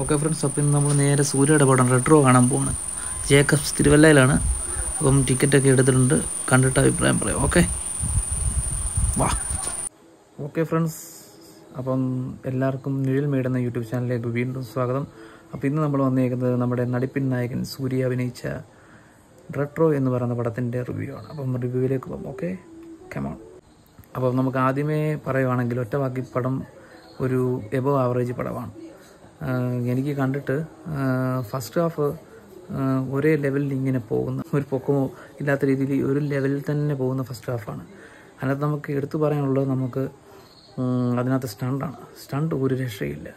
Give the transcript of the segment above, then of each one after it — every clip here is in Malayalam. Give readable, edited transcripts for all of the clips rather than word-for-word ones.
ഓക്കെ ഫ്രണ്ട്സ്, അപ്പോൾ ഇന്ന് നമ്മൾ നേരെ സൂര്യയുടെ പടം റെട്രോ കാണാൻ പോവാണ്. ജേക്കബ്സ് തിരുവല്ലയിലാണ്. അപ്പം ടിക്കറ്റൊക്കെ എടുത്തിട്ടുണ്ട്. കണ്ടിട്ട് അഭിപ്രായം പറയാം. ഓക്കെ, വാ. ഓക്കെ ഫ്രണ്ട്സ്, അപ്പം എല്ലാവർക്കും നിഴൽ മേട് എന്ന യൂട്യൂബ് ചാനലിലേക്ക് വീണ്ടും സ്വാഗതം. അപ്പോൾ ഇന്ന് നമ്മൾ വന്നേക്കുന്നത് നമ്മുടെ നടിപ്പിൻ നായകൻ സൂര്യ അഭിനയിച്ച റെട്രോ എന്ന് പറയുന്ന പടത്തിൻ്റെ റിവ്യൂ ആണ്. അപ്പം റിവ്യൂവിലേക്ക് പോകാം. Okay, come on. അപ്പം നമുക്ക് ആദ്യമേ പറയുവാണെങ്കിൽ ഒറ്റ വാക്കി പടം ഒരു എബോവ് ആവറേജ് പടമാണ്. എനിക്ക് കണ്ടിട്ട് ഫസ്റ്റ് ഹാഫ് ഒരേ ലെവലിൽ ഇങ്ങനെ പോകുന്ന, ഒരു പൊക്കമോ ഇല്ലാത്ത രീതിയിൽ ഒരു ലെവലിൽ തന്നെ പോകുന്ന ഫസ്റ്റ് ഹാഫാണ്. അതിനകത്ത് നമുക്ക് എടുത്തു പറയാനുള്ളത്, നമുക്ക് അതിനകത്ത് സ്റ്റണ്ട് ഒരു രക്ഷയില്ല.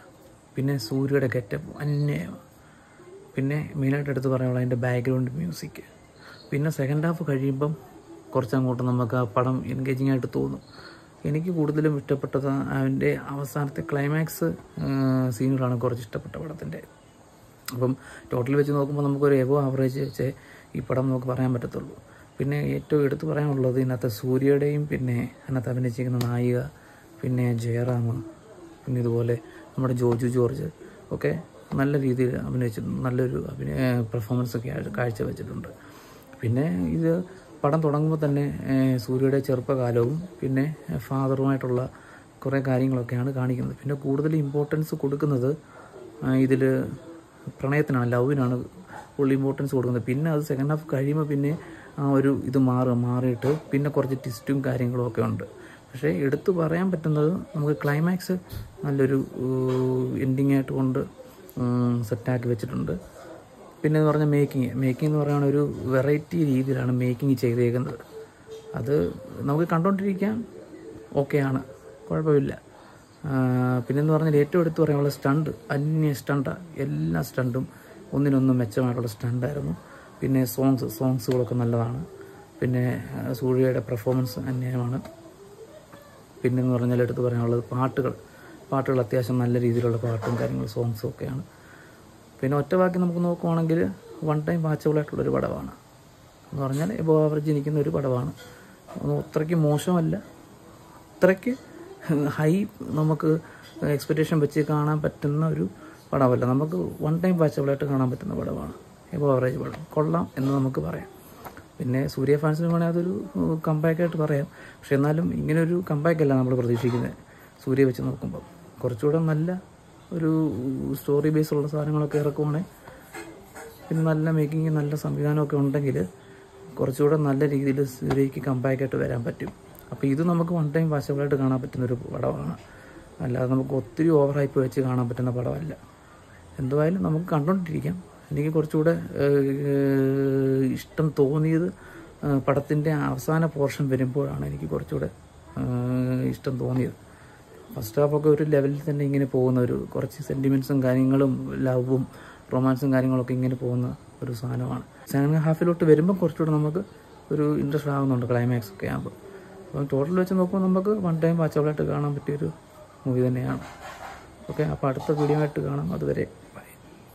പിന്നെ സൂര്യയുടെ ഗെറ്റപ്പ് അന്യമാണ്. പിന്നെ മെയിനായിട്ട് എടുത്ത് പറയാനുള്ളത് അതിൻ്റെ ബാക്ക്ഗ്രൗണ്ട് മ്യൂസിക്. പിന്നെ സെക്കൻഡ് ഹാഫ് കഴിയുമ്പം കുറച്ചങ്ങോട്ട് നമുക്ക് ആ പടം എൻഗേജിങ് ആയിട്ട് തോന്നും. എനിക്ക് കൂടുതലും ഇഷ്ടപ്പെട്ടത് അതിൻ്റെ അവസാനത്തെ ക്ലൈമാക്സ് സീനുകളാണ് കുറച്ച് ഇഷ്ടപ്പെട്ട പടത്തിൻ്റെ. അപ്പം ടോട്ടൽ വെച്ച് നോക്കുമ്പോൾ നമുക്കൊരു എബോവ് ആവറേജ് വെച്ച് ഈ പടം നമുക്ക് പറയാൻ പറ്റത്തുള്ളൂ. പിന്നെ ഏറ്റവും എടുത്തു പറയാനുള്ളത് ഇതിനകത്ത് സൂര്യയുടെയും പിന്നെ അതിനകത്ത് അഭിനയിച്ചിരിക്കുന്ന നായിക, പിന്നെ ജയറാം, പിന്നെ ഇതുപോലെ നമ്മുടെ ജോജു ജോർജ് ഒക്കെ നല്ല രീതിയിൽ അഭിനയിച്ചിട്ടുണ്ട്. നല്ലൊരു പെർഫോമൻസ് ഒക്കെ കാഴ്ചവെച്ചിട്ടുണ്ട്. പിന്നെ ഇത് പടം തുടങ്ങുമ്പോൾ തന്നെ സൂര്യയുടെ ചെറുപ്പകാലവും പിന്നെ ഫാദറുമായിട്ടുള്ള കുറേ കാര്യങ്ങളൊക്കെയാണ് കാണിക്കുന്നത്. പിന്നെ കൂടുതൽ ഇമ്പോർട്ടൻസ് കൊടുക്കുന്നത് ഇതിൽ പ്രണയത്തിനാണ്, ലവിനാണ് കൂടുതൽ ഇമ്പോർട്ടൻസ് കൊടുക്കുന്നത്. പിന്നെ അത് സെക്കൻഡ് ഹാഫ് കഴിയുമ്പോൾ പിന്നെ ആ ഒരു ഇത് മാറിയിട്ട് പിന്നെ കുറച്ച് ട്വിസ്റ്റും കാര്യങ്ങളും ഒക്കെ ഉണ്ട്. പക്ഷേ എടുത്തു പറയാൻ പറ്റുന്നത് നമുക്ക് ക്ലൈമാക്സ് നല്ലൊരു എൻഡിങ് ആയിട്ട് കൊണ്ട് സെറ്റാക്കി വെച്ചിട്ടുണ്ട്. പിന്നെ എന്ന് പറഞ്ഞാൽ മേക്കിംഗ് എന്ന് പറയുന്ന ഒരു വെറൈറ്റി രീതിയിലാണ് മേക്കിംഗ് ചെയ്തേക്കുന്നത്. അത് നമുക്ക് കണ്ടുകൊണ്ടിരിക്കാൻ ഓക്കെയാണ്, കുഴപ്പമില്ല. പിന്നെന്ന് പറഞ്ഞാൽ ഏറ്റവും എടുത്ത് പറയാനുള്ള സ്റ്റണ്ട്, സ്റ്റണ്ടാണ്. എല്ലാ സ്റ്റണ്ടും ഒന്നിനൊന്നും മെച്ചമായിട്ടുള്ള സ്റ്റണ്ടായിരുന്നു. പിന്നെ സോങ്സുകളൊക്കെ നല്ലതാണ്. പിന്നെ സൂര്യയുടെ പെർഫോമൻസ് അന്യമാണ്. പിന്നെന്ന് പറഞ്ഞാൽ എടുത്ത് പറയാനുള്ളത് പാട്ടുകൾ അത്യാവശ്യം നല്ല രീതിയിലുള്ള പാട്ടും കാര്യങ്ങളും സോങ്സും ഒക്കെയാണ്. പിന്നെ ഒറ്റ വാക്കി നമുക്ക് നോക്കുവാണെങ്കിൽ വൺ ടൈം വാച്ചബിളായിട്ടുള്ളൊരു പടമാണ്. എന്ന് പറഞ്ഞാൽ എബോവ് ആവറേജ് നിൽക്കുന്ന ഒരു പടമാണ്. അത്രയ്ക്ക് മോശമല്ല, അത്രയ്ക്ക് ഹൈ നമുക്ക് എക്സ്പെക്റ്റേഷൻ വെച്ച് കാണാൻ പറ്റുന്ന ഒരു പടമല്ല. നമുക്ക് വൺ ടൈം വാച്ചബിളായിട്ട് കാണാൻ പറ്റുന്ന പടമാണ്. എബോവ് ആവറേജ് പടം കൊള്ളാം എന്ന് നമുക്ക് പറയാം. പിന്നെ സൂര്യ ഫാൻസിന് വേണമെങ്കിൽ അതൊരു കംബാക്കായിട്ട് പറയാം. പക്ഷെ എന്നാലും ഇങ്ങനൊരു കംബാക്കല്ല നമ്മൾ പ്രതീക്ഷിക്കുന്നത്. സൂര്യ വെച്ച് നോക്കുമ്പോൾ കുറച്ചുകൂടെ നല്ല ഒരു സ്റ്റോറി ബേസുള്ള സാധനങ്ങളൊക്കെ ഇറക്കുവാണെങ്കിൽ, പിന്നെ നല്ല മേക്കിങ്, നല്ല സംവിധാനമൊക്കെ ഉണ്ടെങ്കിൽ കുറച്ചുകൂടെ നല്ല രീതിയിൽ സൂര്യയ്ക്ക് കംബാക്കായിട്ട് വരാൻ പറ്റും. അപ്പോൾ ഇത് നമുക്ക് വൺ ടൈം വാച്ചബിളായിട്ട് കാണാൻ പറ്റുന്നൊരു പടമാണ്. അല്ലാതെ നമുക്ക് ഒത്തിരി ഓവർ ഹൈപ്പ് വെച്ച് കാണാൻ പറ്റുന്ന പടമല്ല. എന്തുവായാലും നമുക്ക് കണ്ടുകൊണ്ടിരിക്കാം. എനിക്ക് കുറച്ചുകൂടെ ഇഷ്ടം തോന്നിയത് പടത്തിൻ്റെ അവസാന പോർഷൻ വരുമ്പോഴാണ് എനിക്ക് കുറച്ചുകൂടെ ഇഷ്ടം തോന്നിയത്. ഫസ്റ്റ് ഹാഫൊക്കെ ഒരു ലെവലിൽ തന്നെ ഇങ്ങനെ പോകുന്ന കുറച്ച് സെൻറ്റിമെൻറ്റ്സും കാര്യങ്ങളും ലവും റൊമാൻസും കാര്യങ്ങളൊക്കെ ഇങ്ങനെ പോകുന്ന ഒരു സാധനമാണ്. സെക്കൻഡ് ഹാഫിലോട്ട് വരുമ്പോൾ കുറച്ചുകൂടെ നമുക്ക് ഒരു ഇൻട്രസ്റ്റ് ആകുന്നുണ്ട് ക്ലൈമാക്സ് ഒക്കെ ആകുമ്പോൾ. അപ്പം ടോട്ടൽ വെച്ച് നോക്കുമ്പോൾ നമുക്ക് വൺ ടൈം വാച്ചബിളായിട്ട് കാണാൻ പറ്റിയൊരു മൂവി തന്നെയാണ്. ഓക്കെ, അപ്പോൾ അടുത്ത വീഡിയോ ആയിട്ട് കാണാം. അതുവരെ